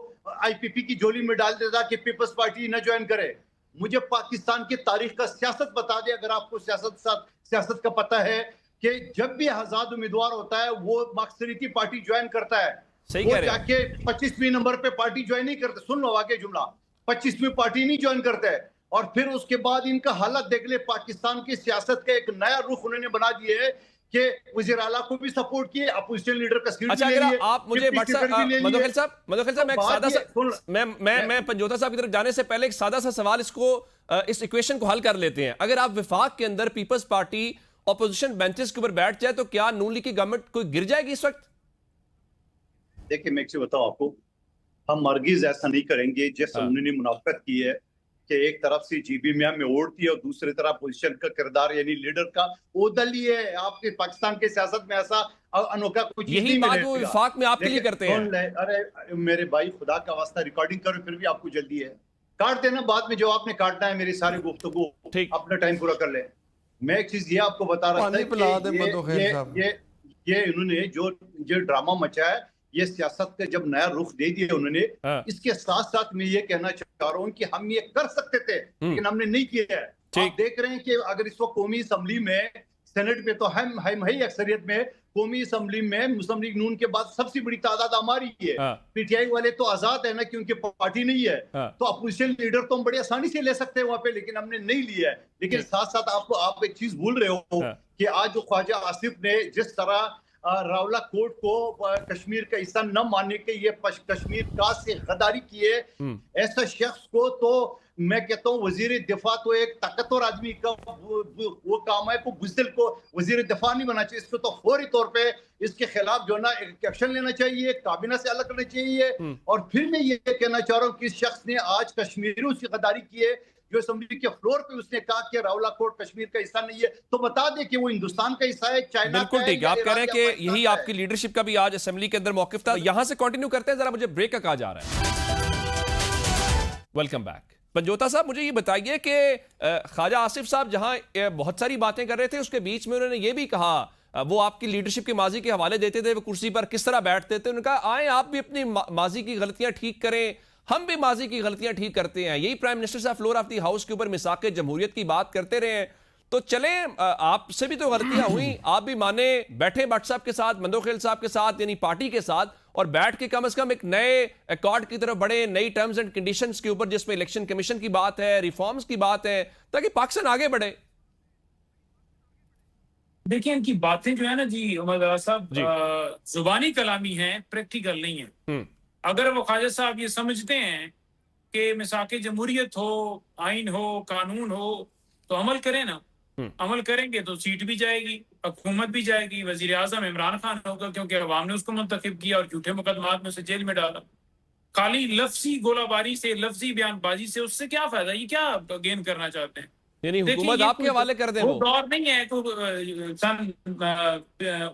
आईपीपी की झोली में डाल देता कि पीपल्स पार्टी न ज्वाइन करे। मुझे पाकिस्तान की तारीख का सियासत बता दे, अगर आपको सियासत का पता है, कि जब भी आजाद उम्मीदवार होता है वो मार्क्सवादी पार्टी ज्वाइन करता है, सही वो कह रहे हैं। जाके 25वीं नंबर पे पार्टी ज्वाइन नहीं करते। सुन लो आगे जुमला, 25वीं पार्टी नहीं ज्वाइन करता है। और फिर उसके बाद इनका हालत देख ले, पाकिस्तान की सियासत का एक नया रुख उन्होंने बना दिया है कि वजीर आला को भी सपोर्ट किए, अपोजिशन लीडर का सीट अच्छा, भी ले अगर लिए, आप मुझे मदोखिल साहब मैं एक सादा सा मैं पंजोता साहब की तरफ जाने से पहले एक सादा सा सवाल इस इक्वेशन को हल कर लेते हैं। अगर आप विफाक के अंदर पीपल्स पार्टी ऑपोजिशन बेंचेस के ऊपर बैठ जाए तो क्या नून लीग की गवर्नमेंट कोई गिर जाएगी इस वक्त? देखिए मैं बताऊं आपको, हम मरगिज ऐसा नहीं करेंगे जैसे उन्होंने मुनाफिकत की है कि एक तरफ से जीबी मियां में ओढ़ती है और दूसरी तरफ पोजीशन का किरदार यानी लीडर का ओदल ही है। आपके पाकिस्तान की सियासत में ऐसा अनोखा कुछ यही बात वो विफाक में आपके लिए करते हैं। अरे मेरे भाई खुदा का वास्ता रिकॉर्डिंग करो, फिर भी आपको जल्दी है, काट देना बाद में जो आपने काटना है, मेरी सारी गुफ्तगू अपना टाइम पूरा कर ले। मैं एक चीज ये आपको बता रहा था कि ये इन्होंने जो ड्रामा मचाया है, ये सियासत का जब नया रुख दे दिया उन्होंने, इसके साथ साथ मैं ये कहना चाह रहा हूँ कि हम ये कर सकते थे लेकिन हमने नहीं किया है। आप देख रहे हैं कि अगर इस वक्त कौमी असम्बली में, सेनेट में तो हम ही अक्सरियत में, कौमी असम्बली में मुस्लिम लीग नून के बाद सबसे बड़ी तादाद हमारी है। पीटीआई वाले तो आजाद है ना, क्योंकि पार्टी नहीं है, तो अपोजिशन लीडर तो हम बड़ी आसानी से ले सकते हैं वहां पे, लेकिन हमने नहीं लिया है। लेकिन साथ साथ आप एक चीज भूल रहे हो कि आज जो ख्वाजा आसिफ ने जिस तरह रावला कोर्ट को कश्मीर का हिस्सा न मानने के ये कश्मीर का से गद्दारी किए, ऐसा शख्स को तो मैं कहता हूँ वजीर दिफा तो एक ताकतवर आदमी का वो काम है, को बुज़दिल को वजीर दिफा नहीं बनना चाहिए। इसको तो फौरी तौर पे इसके खिलाफ जो ना एक्शन लेना चाहिए, काबीना से अलग करना चाहिए। और फिर मैं ये कहना चाह रहा हूँ कि इस शख्स ने आज कश्मीरियों से गद्दारी की है, जो असेंबली के फ्लोर पे उसने कहा कि रावला कोर्ट कश्मीर का हिस्सा नहीं है, तो बता दे कि वो हिंदुस्तान का हिस्सा है, चाइना का है। बिल्कुल ठीक है, आप कह रहे हैं कि यही आपकी लीडरशिप का भी आज असेंबली के अंदर मौकिफ था। यहां से कंटिन्यू करते हैं, जरा मुझे ब्रेक का कहा जा रहा है। Welcome back. पंजोता साहब मुझे ये बताइए कि ख्वाजा आसिफ साहब जहां बहुत सारी बातें कर रहे थे, उसके बीच में उन्होंने ये भी कहा, वो आपकी लीडरशिप के माजी के हवाले देते थे, वो कुर्सी पर किस तरह बैठते थे। उन्होंने कहा आए आप भी अपनी माजी की गलतियां ठीक करें, हम भी माजी की गलतियां ठीक करते हैं। यही प्राइम मिनिस्टर साहब फ्लोर ऑफ द हाउस के ऊपर मिसाक जमहूरियत की बात करते रहे हैं। तो चलें, आपसे भी तो गलतियां हुई, आप भी माने, बैठे भट्ट साहब के साथ, मंदोखेल साहब के साथ, यानी पार्टी के साथ, और बैठ के कम से कम एक नए अकॉर्ड की तरफ बढ़े, नई टर्म्स एंड कंडीशंस के ऊपर, जिसमें इलेक्शन कमीशन की बात है, रिफॉर्म्स की बात है, ताकि पाकिस्तान आगे बढ़े। देखिए, इनकी बातें जो है ना जी उमर साहब, जुबानी कलामी है, प्रैक्टिकल नहीं है। अगर वो ख्वाजा साहब ये समझते हैं कि मिसाके जमहूरियत हो, आइन हो, कानून हो, तो अमल करें ना। अमल करेंगे तो सीट भी जाएगी, हुकूमत भी जाएगी, वजीर आजम इमरान खान होगा, क्योंकि अवाम ने उसको मुंतखब किया और झूठे मुकदमात में उसे जेल में डाला। खाली लफ्जी गोलाबारी से, लफ्जी बयानबाजी से उससे क्या फायदा? ये क्या गेन करना चाहते हैं? यानी हुकूमत आपके हवाले कर दें। वो दौर नहीं है, सन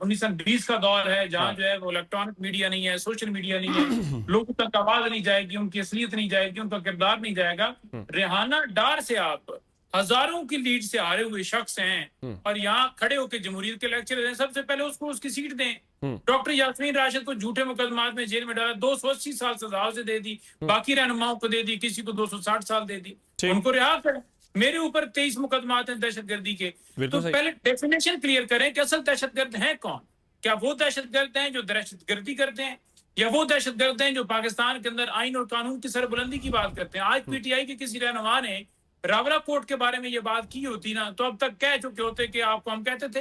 1920 का दौर है, जहाँ जो है वो इलेक्ट्रॉनिक मीडिया नहीं है, सोशल मीडिया नहीं है, लोगों तक आवाज नहीं जाएगी, उनकी असलियत नहीं जाएगी, उनका किरदार नहीं जाएगा। रेहाना डार से आप हजारों की लीड से हारे हुए शख्स हैं और यहाँ खड़े होकर जमहूरियत के लेक्चर दें। सबसे पहले उसको उसकी सीट दें। डॉक्टर यास्मीन राशिद को झूठे मुकदमात में जेल में डाला, 280 साल सजा उसे दे दी, बाकी रहनुमाओं को दे दी, किसी को 260 साल दे दी, उनको रिहा करें। मेरे ऊपर 23 मुकदमात हैं दहशतगर्दी के। तो पहले डेफिनेशन क्लियर करें कि असल दहशतगर्द हैं कौन? क्या वो दहशतगर्द हैं जो दहशतगर्दी करते हैं, या वो दहशतगर्द हैं जो पाकिस्तान के अंदर आइन और कानून की सरबुलंदी की बात करते हैं? आज पीटीआई के किसी रहनुमा ने रावला कोर्ट के बारे में ये बात की होती ना, तो अब तक कह चुके होते कि आपको हम कहते थे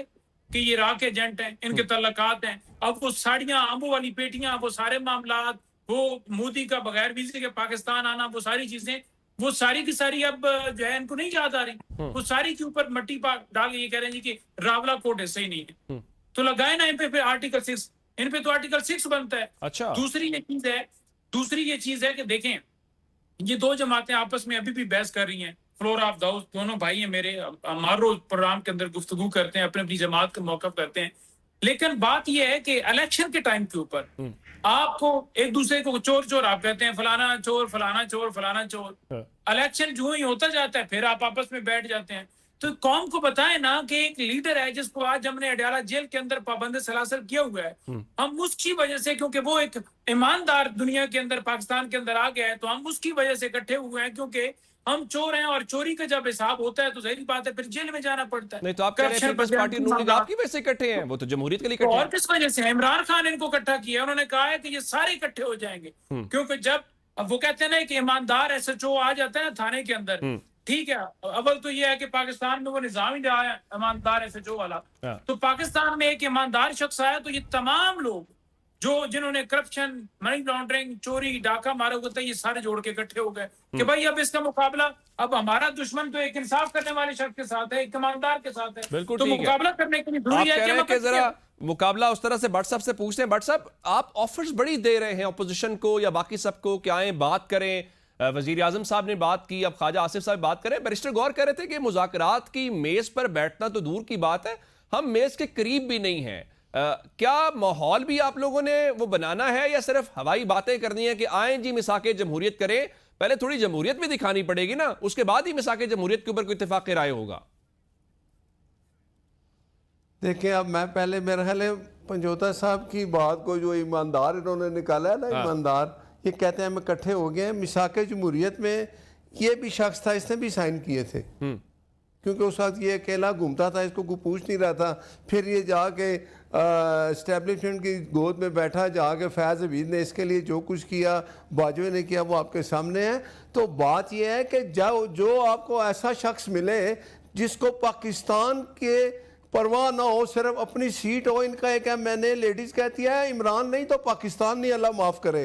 कि ये इराक एजेंट हैं, इनके तल्लकात हैं। अब वो साड़ियां, अम्बू वाली पेटियां, वो सारे मामलात, वो मोदी का बगैर वीजे के पाकिस्तान आना, वो सारी चीजें, वो सारी की सारी अब जो है इनको नहीं याद आ रही। वो सारी के ऊपर मट्टी डाल के ये कह रहे हैं जी कि रावला कोर्ट ऐसे ही नहीं है, तो लगाए ना इन पे आर्टिकल 6। इन पे तो आर्टिकल 6 बनता है। अच्छा। दूसरी ये चीज है कि देखें, ये दो जमातें आपस में अभी भी बहस कर रही हैं। फ्लोर ऑफ दाउस, दोनों भाई हैं मेरे, हमारे रोज प्रोग्राम के अंदर गुफ्तगू करते हैं, अपनी अपनी जमात का मौका करते हैं। लेकिन बात यह है कि इलेक्शन के टाइम के ऊपर आपको एक दूसरे को चोर चोर आप कहते हैं, फलाना चोर, फलाना चोर, फलाना चोर। इलेक्शन जो ही होता जाता है फिर आप आपस में बैठ जाते हैं। तो कौम को बताएं ना कि एक लीडर है जिसको आज हमने अडयाला जेल के अंदर पाबंद सलासल किया हुआ है, हम उसकी वजह से, क्योंकि वो एक ईमानदार दुनिया के अंदर, पाकिस्तान के अंदर आ गया है, तो हम उसकी वजह से इकट्ठे हुए हैं, क्योंकि हम चोर हैं और चोरी का जब हिसाब होता है तो सही बात है फिर जेल में जाना पड़ता है। नहीं तो आप कह रहे हैं पीपल्स पार्टी नून लीग आपकी वजह से इकट्ठे हैं, वो तो जमहूरियत के लिए इकट्ठे हैं। और किस वजह से? इमरान खान ने इनको इकट्ठा किया, उन्होंने कहा है कि ये सारे इकट्ठे हो जाएंगे, क्योंकि जब अब वो कहते हैं ना कि ईमानदार एसएचओ आ जाता है ना थाने के अंदर, ठीक है, अव्वल तो ये है कि पाकिस्तान में वो निजाम ही रहा है ईमानदार एसएचओ वाला। तो पाकिस्तान में एक ईमानदार शख्स आया तो ये तमाम लोग जो जिन्होंने करप्शन, मनी लॉन्ड्रिंग, चोरी, डाका मारा होता है, ये सारे जोड़ के इकट्ठे हो गए कि भाई अब इसका मुकाबला, अब हमारा दुश्मन तो एक इंसाफ करने वाले शख्स के साथ है, एक ईमानदार के साथ है। बिल्कुल तो ठीक है। मुकाबला करने के लिए जरूरी है कि जरा मुकाबला उस तरह से भट्ट साहब से पूछते हैं। भट्ट साहब, आप ऑफर्स बड़ी दे रहे हैं अपोजिशन को या बाकी सबको कि आए बात करें, वजीर आजम साहब ने बात की, अब ख्वाजा आसिफ साहब बात करें। बैरिस्टर गौर कह रहे थे कि मुज़ाकरात की मेज पर बैठना तो दूर की बात है, हम मेज के करीब भी नहीं हैं। क्या माहौल भी आप लोगों ने वो बनाना है या सिर्फ हवाई बातें करनी है कि आए जी मिसाके जमहूरियत करें? पहले थोड़ी जमहूरियत भी दिखानी पड़ेगी ना, उसके बाद ही मिसाके जमहूरियत के ऊपर कोई इत्तेफाक राय होगा। देखिए, अब मैं पहले मेरे ख्याल है पंजोता साहब की बात को जो ईमानदार इन्होंने निकाला है ना, ईमानदार, ये कहते हैं हम इकट्ठे हो गए हैं। मिसाके जमहूरियत में ये भी शख्स था, इसने भी साइन किए थे, क्योंकि उस वक्त ये अकेला घूमता था, इसको कोई पूछ नहीं रहा था। फिर ये जाके एस्टेब्लिशमेंट की गोद में बैठा, जाके फैज़ हमीद ने इसके लिए जो कुछ किया, बाजवे ने किया, वो आपके सामने है। तो बात यह है कि जो आपको ऐसा शख्स मिले जिसको पाकिस्तान के परवाह ना हो, सिर्फ अपनी सीट हो, इनका एक है, मैंने लेडीज कहती है इमरान नहीं तो पाकिस्तान नहीं, अल्लाह माफ करे,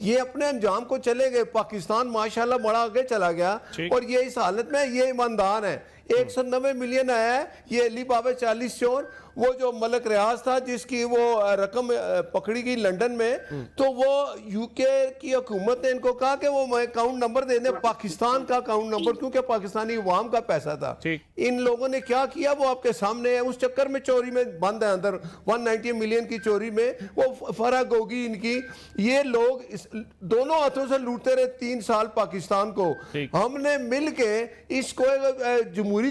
ये अपने अंजाम को चले गए। पाकिस्तान माशाल्लाह बड़ा आगे चला गया और ये इस हालत में ये ईमानदार है। 190 मिलियन आया है, ये अली बाबा 40 चोर, वो जो मलक रियाज था जिसकी वो रकम पकड़ी गई लंदन में, तो वो यूके की हुकूमत ने इनको कहा कि वो अकाउंट नंबर दे दें, पाकिस्तान का अकाउंट नंबर, क्योंकि पाकिस्तानी अवाम का पैसा था। इन लोगों ने क्या किया वो आपके सामने है। उस चक्कर में चोरी में बंद है अंदर, 190 मिलियन की चोरी में वो फर्क होगी इनकी। ये लोग दोनों हाथों से लूटते रहे 3 साल पाकिस्तान को। हमने मिल के इसको जमहूरी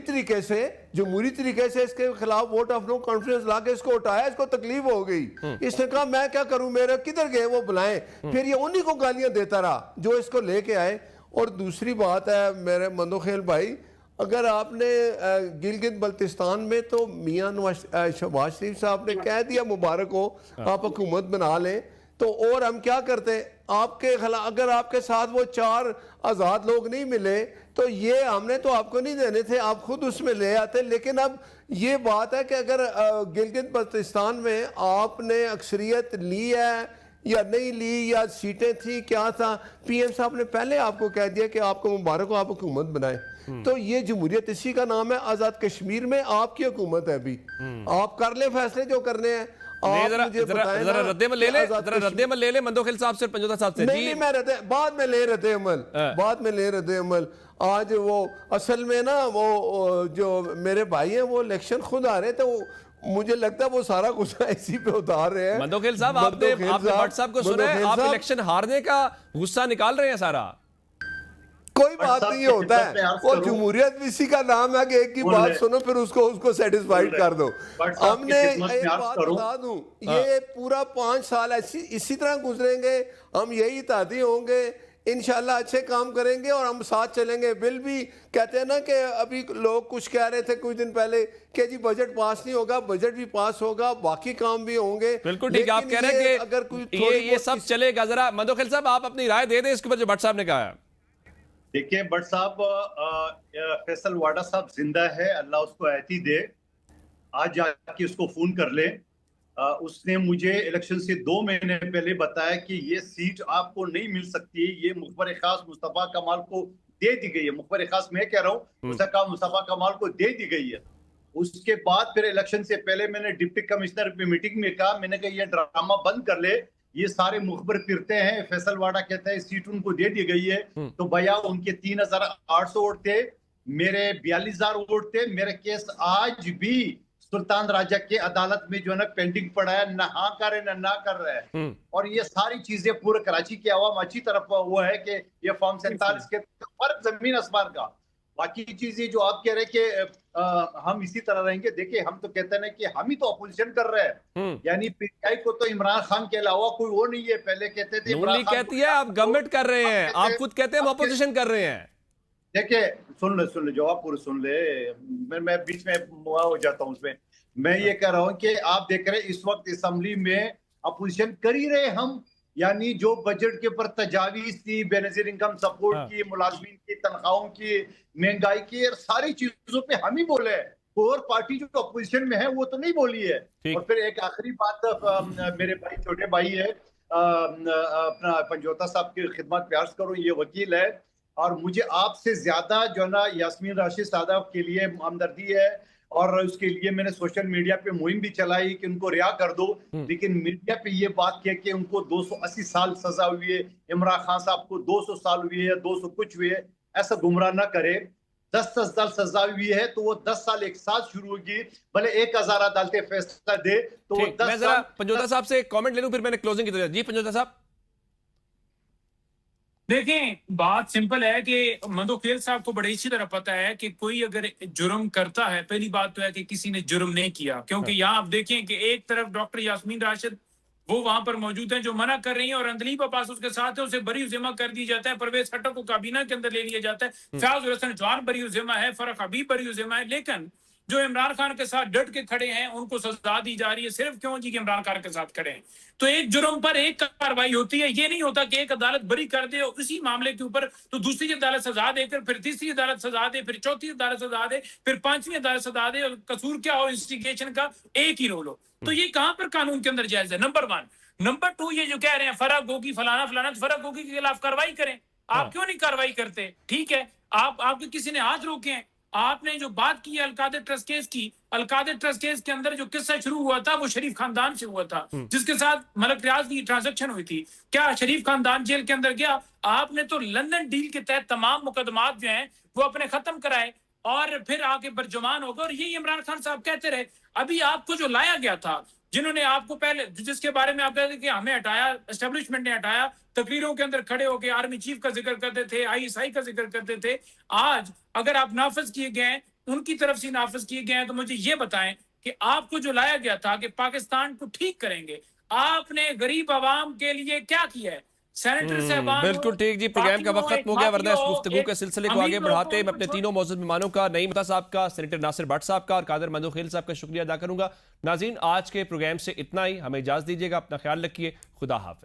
तरीके से इसके खिलाफ वोट ऑफ नो कॉन्फिडेंस लाके इसको उठाया, इसको तकलीफ हो गई। इसने कहा मैं क्या करूं, मेरे किधर गए वो बुलाएं। फिर ये उन्हीं को गालियां देता रहा जो इसको लेके आए। और दूसरी बात है मेरे मंदोखेल भाई, अगर आपने गिलगित बल्तिस्तान में तो मियां शहबाज शरीफ साहब ने कह दिया मुबारक हो, आप हुकूमत बना लें, तो और हम क्या करते? आपके खिलाफ अगर आपके साथ वो 4 आज़ाद लोग नहीं मिले तो ये हमने तो आपको नहीं देने थे, आप खुद उसमें ले आते। लेकिन अब ये बात है कि अगर गिलगित बल्तिस्तान में आपने अक्सरियत ली है या नहीं ली, या सीटें थी, क्या था, पीएम साहब ने पहले आपको कह दिया कि आपको मुबारक हो, आप हुकूमत बनाए। तो ये जमहूरियत इसी का नाम है। आज़ाद कश्मीर में आपकी हुकूमत है, अभी आप कर ले फैसले जो करने हैं। जरा रद्द-ए-अमल ले ले मंदो खिल साहब से, पंजोता साहब से। नहीं, मैं बाद में ले रद्द-ए-अमल। आज वो असल में ना वो जो मेरे भाई हैं वो इलेक्शन खुद आ रहे थे, मुझे लगता है वो सारा गुस्सा इसी पे उतार रहे हैं। मंदो खिल साहब, आपने भट्ट साहब को सुना है, आप इलेक्शन हारने का गुस्सा निकाल रहे हैं सारा। कोई बात नहीं होता है, वो जमहूरियत इसी का नाम है कि एक की बात सुनो फिर उसको सेटिस्फाइड कर दो। हमने एक बात बता दूं, ये पूरा 5 साल इसी तरह गुजरेंगे, हम यही तादी होंगे, इंशाल्लाह अच्छे काम करेंगे और हम साथ चलेंगे। बिल भी कहते हैं ना कि अभी लोग कुछ कह रहे थे कुछ दिन पहले कि जी बजट पास नहीं होगा, बजट भी पास होगा, बाकी काम भी होंगे। बिल्कुल ठीक, आप कह रहे हैं कि अगर ये सब चलेगा। जरा मंदो खिल साहब आप अपनी राय दे दें इसके ऊपर जो भट्ट साहब ने कहा है। देखिए भट्ट साहब, फैसल वाडा साहब जिंदा है, अल्लाह उसको ऐती दे, आज जाके उसको फोन कर ले। उसने मुझे इलेक्शन से 2 महीने पहले बताया कि ये सीट आपको नहीं मिल सकती, ये मुखबर खास मुस्तफा कमाल को दे दी गई है। मुखबर खास मैं कह रहा हूँ, मुस्तफा कमाल को दे दी गई है। उसके बाद फिर इलेक्शन से पहले मैंने डिप्टी कमिश्नर की मीटिंग में कहा, मैंने कहा ये ड्रामा बंद कर ले, ये सारे मुखबर फिरते हैं, फैसल वाडा कहता है सीट उनको दे दी गई है। तो भैया उनके 3800 वोट थे, मेरे 42000 वोट थे। मेरे केस आज भी सुल्तान राजा के अदालत में जो है ना पेंडिंग पड़ा है, ना हाँ कर रहे ना कर रहे हैं। और ये सारी चीजें पूरे कराची की आवाम अच्छी तरफ वो है कि ये फॉर्म 47 के फर्क जमीन आसमान का। बाकी चीजें जो आप कह रहे कि हम इसी तरह रहेंगे, देखिए हम तो कहते हैं कि हम ही तो अपोजिशन कर रहे हैं, यानी पीटीआई को तो इमरान खान के अलावा कोई वो नहीं है। पहले कहते थे इमरान खान कहती है आप गवर्नमेंट कर रहे हैं, आप खुद कहते हैं हम अपोजिशन कर रहे हैं। देखिए सुन ले जवाब पूरे सुन ले, मैं बीच में मुआ हो जाता हूँ उसमें। मैं ये कह रहा हूँ कि आप देख रहे हैं इस वक्त असेंबली में अपोजिशन कर ही रहे हम, यानी जो बजट के ऊपर तजावीज थी, बेनजीर इनकम सपोर्ट की, मुलाजमीन की तनख्वाहों की, महंगाई की, सारी चीजों पे हम ही बोले। और पार्टी जो अपोजिशन में है वो तो नहीं बोली है। और फिर एक आखिरी बात, मेरे भाई छोटे भाई है अपना पंजोता साहब की खिदमत प्यार करो, ये वकील है और मुझे आपसे ज्यादा जो है ना यास्मीन राशिद साहब के लिए हमदर्दी है। और उसके लिए मैंने सोशल मीडिया पे मुहिम भी चलाई कि उनको रिहा कर दो, लेकिन मीडिया पे ये बात कह कि उनको 280 साल सजा हुई है, इमरान खान साहब को 200 साल हुई है, 200 कुछ हुई है, ऐसा गुमराह ना करे। 10 साल सजा हुई है तो वो 10 साल एक साथ शुरू होगी, भले 1000 अदालतें फैसला दे तो वो 10 मैं जरा पंजोता साहब से कमेंट ले लूं, फिर मैंने क्लोजिंग की तरफ। जी पंजोता साहब। देखें, बात सिंपल है कि मंदोखेल साहब को बड़े अच्छी तरह पता है कि कोई अगर जुर्म करता है, पहली बात तो है कि किसी ने जुर्म नहीं किया, क्योंकि यहाँ आप देखें कि एक तरफ डॉक्टर यास्मीन राशिद वो वहां पर मौजूद हैं जो मना कर रही हैं, और अंदलीब अब्बास उसके साथ है, उसे बरी उज़िमा कर दिया जाता है, परवेज खट्टर को काबीना के अंदर ले लिया जाता है, फयाज हसन जवान बरी उज़िमा है, फरक हबीब बरी उज़िमा है। लेकिन जो इमरान खान के साथ डट के खड़े हैं उनको सजा दी जा रही है। सिर्फ क्यों जी कि इमरान खान के साथ खड़े हैं। तो एक जुर्म पर एक कार्रवाई होती है, ये नहीं होता कि एक अदालत बरी कर दे और उसी मामले के ऊपर तो दूसरी अदालत सजा देकर फिर तीसरी अदालत सजा दे, फिर चौथी अदालत सजा दे, फिर पांचवी अदालत सजा दे, और कसूर क्या हो इंस्टिगेशन का एक ही रोल हो। तो ये कहां पर कानून के अंदर जायज है? नंबर 1। नंबर 2, ये जो कह रहे हैं फराग गोगी फलाना फलाना, तो फराग गोगी के खिलाफ कार्रवाई करें। आप क्यों नहीं कार्रवाई करते? ठीक है, आपके किसी ने हाथ रोके हैं। आपने जो बात की अलकादर ट्रस्ट केस की, अलकादर ट्रस्ट केस के अंदर जो किस्सा शुरू हुआ था वो शरीफ खानदान से हुआ था, जिसके साथ मलक रियाज की ट्रांजैक्शन हुई थी। क्या शरीफ खानदान जेल के अंदर गया? आपने तो लंदन डील के तहत तमाम मुकदमात जो हैं वो अपने खत्म कराए और फिर आके बरजमान हो गए। और यही इमरान खान साहब कहते रहे। अभी आपको जो लाया गया था, जिन्होंने आपको पहले, जिसके बारे में आप कहते थे कि हमें हटाया, एस्टेब्लिशमेंट ने हटाया, तकरीरों के अंदर खड़े होकर आर्मी चीफ का जिक्र करते थे, ISI का जिक्र करते थे, आज अगर आप नाफिज किए गए, उनकी तरफ से नाफिज किए गए हैं, तो मुझे ये बताएं कि आपको जो लाया गया था कि पाकिस्तान को ठीक करेंगे, आपने गरीब आवाम के लिए क्या किया है? सेनेटर साहबान बिल्कुल ठीक जी, प्रोग्राम का वक्त खत्म हो गया, वरना इस गुफ्तगू के सिलसिले को आगे बढ़ाते मैं अपने तीनों मौजूद मेहमानों का, नईम अता साहब का, सेनेटर नासिर भट्ट साहब का और कादर मंदोखेल साहब का शुक्रिया अदा करूंगा। नाज़रीन, आज के प्रोग्राम से इतना ही, हमें इजाज़त दीजिएगा, अपना ख्याल रखिए, खुदा हाफिज।